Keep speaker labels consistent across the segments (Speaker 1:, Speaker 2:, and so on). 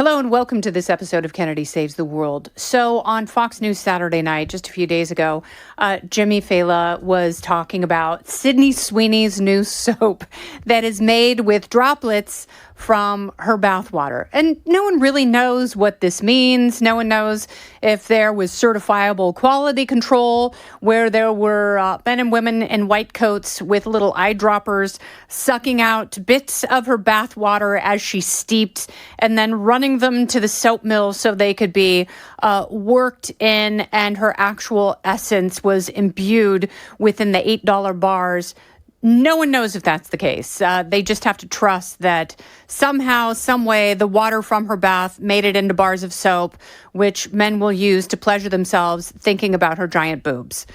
Speaker 1: Hello and welcome to this episode of Kennedy Saves the World. So on Fox News Saturday night, just a few days ago, Jimmy Fallon was talking about Sydney Sweeney's new soap that is made with droplets from her bathwater. And no one really knows what this means. No one knows if there was certifiable quality control, where there were men and women in white coats with little eyedroppers sucking out bits of her bathwater as she steeped and then running them to the soap mill so they could be worked in, and her actual essence was imbued within the $8 bars. No one knows if that's the case. They just have to trust that somehow, some way, the water from her bath made it into bars of soap, which men will use to pleasure themselves thinking about her giant boobs.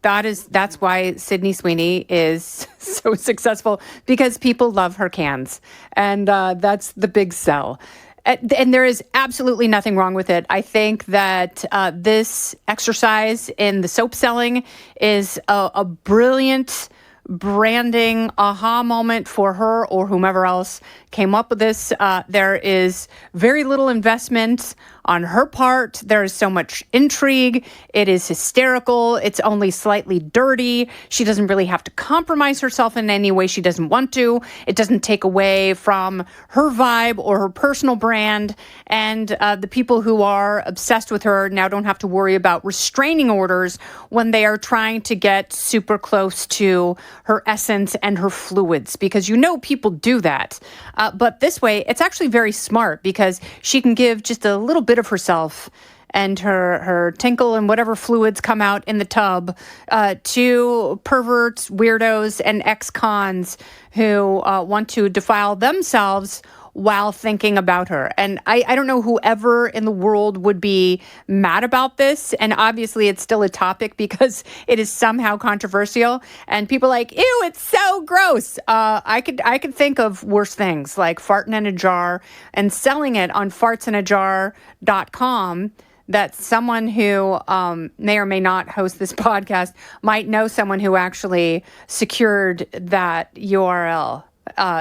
Speaker 1: That's why Sydney Sweeney is so successful, because people love her cans. And that's the big sell. And there is absolutely nothing wrong with it. I think that this exercise in the soap selling is a brilliant branding aha moment for her or whomever else came up with this. There is very little investment on her part. There is so much intrigue. It is hysterical. It's only slightly dirty. She doesn't really have to compromise herself in any way she doesn't want to. It doesn't take away from her vibe or her personal brand. And the people who are obsessed with her now don't have to worry about restraining orders when they are trying to get super close to her essence and her fluids, because people do that. But this way, it's actually very smart, because she can give just a little bit of herself and her tinkle and whatever fluids come out in the tub to perverts, weirdos, and ex-cons who want to defile themselves while thinking about her. And I don't know whoever in the world would be mad about this. And obviously it's still a topic because it is somehow controversial. And people are like, ew, it's so gross. I could think of worse things, like farting in a jar and selling it on fartsinajar.com. That someone who may or may not host this podcast might know someone who actually secured that URL.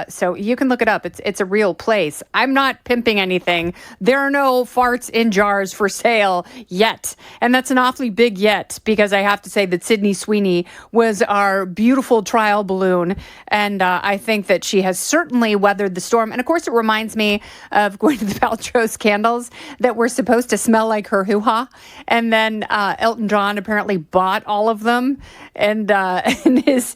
Speaker 1: So you can look it up. It's a real place. I'm not pimping anything. There are no farts in jars for sale yet. And that's an awfully big yet, because I have to say that Sydney Sweeney was our beautiful trial balloon. And I think that she has certainly weathered the storm. And of course, it reminds me of Gwyneth Paltrow's candles that were supposed to smell like her hoo-ha. And then Elton John apparently bought all of them. And his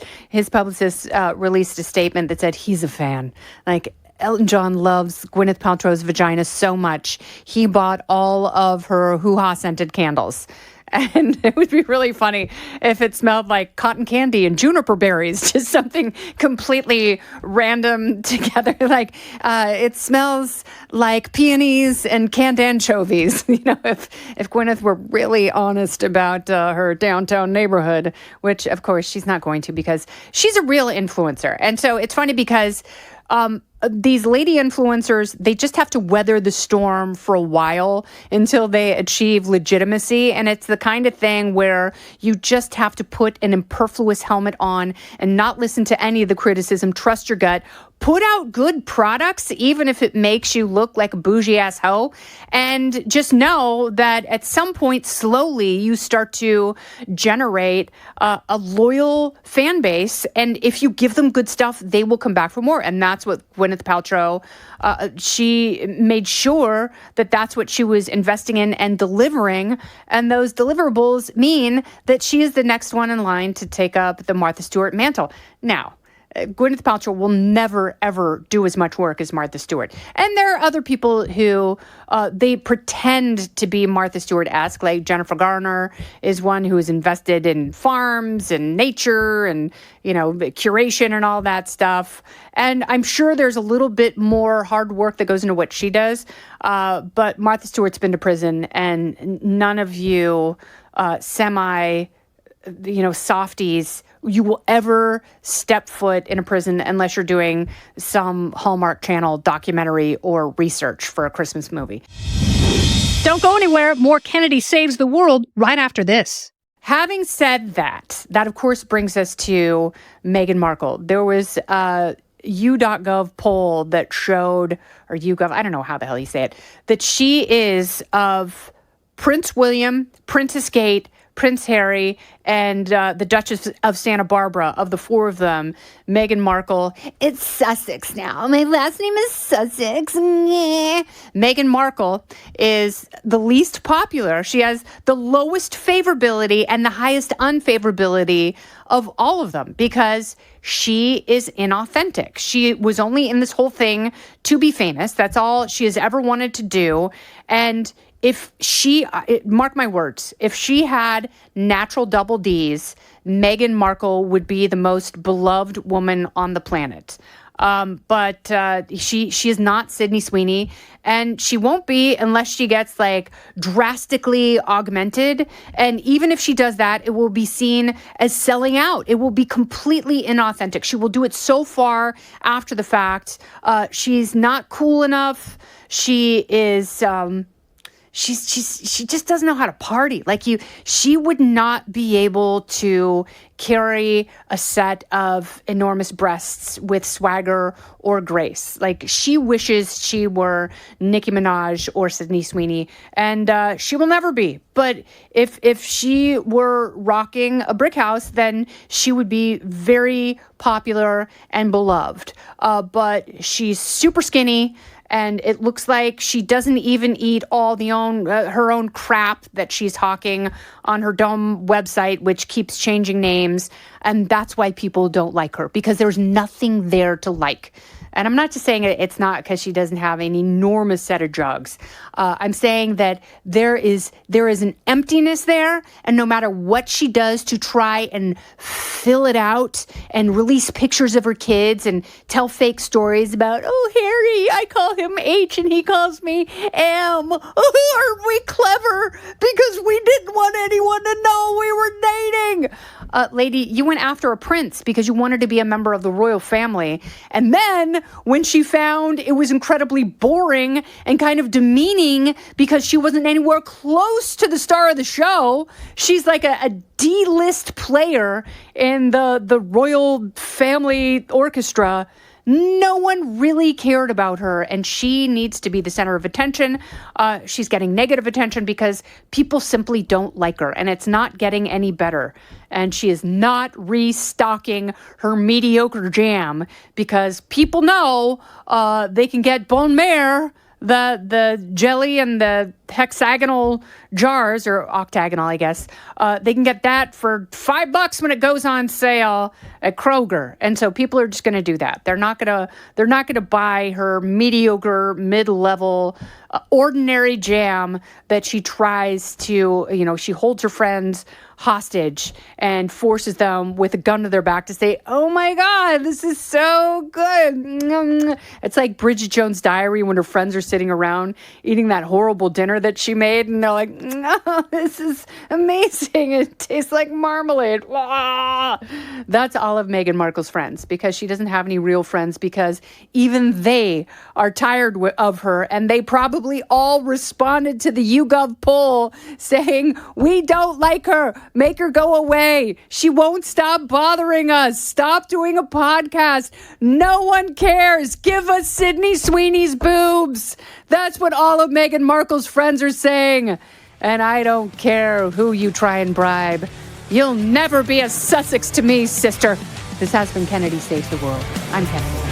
Speaker 1: publicist released a statement that said he's a fan. Like, Elton John loves Gwyneth Paltrow's vagina so much, he bought all of her hoo-ha scented candles. And it would be really funny if it smelled like cotton candy and juniper berries, just something completely random together. Like, it smells like peonies and canned anchovies. If Gwyneth were really honest about her downtown neighborhood, which of course she's not going to, because she's a real influencer. And so it's funny because these lady influencers, they just have to weather the storm for a while until they achieve legitimacy. And it's the kind of thing where you just have to put an imperfluous helmet on and not listen to any of the criticism. Trust your gut. Put out good products, even if it makes you look like a bougie-ass hoe. And just know that at some point, slowly, you start to generate a loyal fan base. And if you give them good stuff, they will come back for more. And that's what Gwyneth Paltrow, she made sure that that's what she was investing in and delivering. And those deliverables mean that she is the next one in line to take up the Martha Stewart mantle. Now, Gwyneth Paltrow will never, ever do as much work as Martha Stewart. And there are other people who they pretend to be Martha Stewart-esque, like Jennifer Garner is one who is invested in farms and nature and, curation and all that stuff. And I'm sure there's a little bit more hard work that goes into what she does. But Martha Stewart's been to prison, and none of you softies, you will ever step foot in a prison unless you're doing some Hallmark Channel documentary or research for a Christmas movie.
Speaker 2: Don't go anywhere. More Kennedy Saves the World right after this.
Speaker 1: Having said that of course brings us to Meghan Markle. There was U.gov poll that showed, or YouGov, I don't know how the hell you say it, that she is of Prince William, Princess Kate, Prince Harry, and the Duchess of Santa Barbara. Of the four of them, Meghan Markle, it's Sussex now. My last name is Sussex. Meghan Markle is the least popular. She has the lowest favorability and the highest unfavorability of all of them because she is inauthentic. She was only in this whole thing to be famous. That's all she has ever wanted to do. And if she, mark my words, if she had natural double Ds, Meghan Markle would be the most beloved woman on the planet. But she is not Sydney Sweeney, and she won't be unless she gets like drastically augmented. And even if she does that, it will be seen as selling out. It will be completely inauthentic. She will do it so far after the fact. She's not cool enough. She is. She just doesn't know how to party. She would not be able to carry a set of enormous breasts with swagger or grace. She wishes she were Nicki Minaj or Sydney Sweeney, and she will never be. But if she were rocking a brick house, then she would be very popular and beloved. But she's super skinny. And it looks like she doesn't even eat all her own crap that she's hawking on her dumb website, which keeps changing names. And that's why people don't like her, because there's nothing there to like. And I'm not just saying it's not because she doesn't have an enormous set of jugs. I'm saying that there is an emptiness there, and no matter what she does to try and fill it out and release pictures of her kids and tell fake stories about, oh, Harry, I call him H and he calls me M. Oh, aren't we clever? Because we didn't want anyone to know we were dating. Lady, you went after a prince because you wanted to be a member of the royal family. And then when she found it was incredibly boring and kind of demeaning because she wasn't anywhere close to the star of the show, she's like a D-list player in the royal family orchestra. No one really cared about her, and she needs to be the center of attention. She's getting negative attention because people simply don't like her, and it's not getting any better. And she is not restocking her mediocre jam because people know they can get bone marrow, the jelly and the hexagonal jars, or octagonal, I guess. They can get that for $5 when it goes on sale at Kroger. And so people are just going to do that. They're not going to buy her mediocre, mid-level, ordinary jam that she tries to, she holds her friends hostage and forces them with a gun to their back to say, oh my God, this is so good. It's like Bridget Jones' Diary when her friends are sitting around eating that horrible dinner that she made, and they're like, oh, this is amazing. It tastes like marmalade. Ah. That's all of Meghan Markle's friends, because she doesn't have any real friends, because even they are tired of her, and they probably all responded to the YouGov poll saying, we don't like her. Make her go away. She won't stop bothering us. Stop doing a podcast. No one cares. Give us Sydney Sweeney's boobs. That's what all of Meghan Markle's friends are saying. And I don't care who you try and bribe. You'll never be a Sussex to me, sister. This has been Kennedy Saves the World. I'm Kennedy.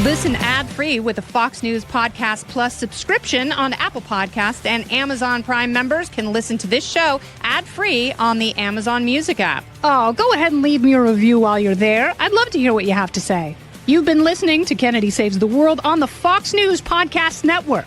Speaker 2: Listen ad-free with a Fox News Podcast Plus subscription on Apple Podcasts, and Amazon Prime members can listen to this show ad-free on the Amazon Music app.
Speaker 3: Oh, go ahead and leave me a review while you're there. I'd love to hear what you have to say. You've been listening to Kennedy Saves the World on the Fox News Podcast Network.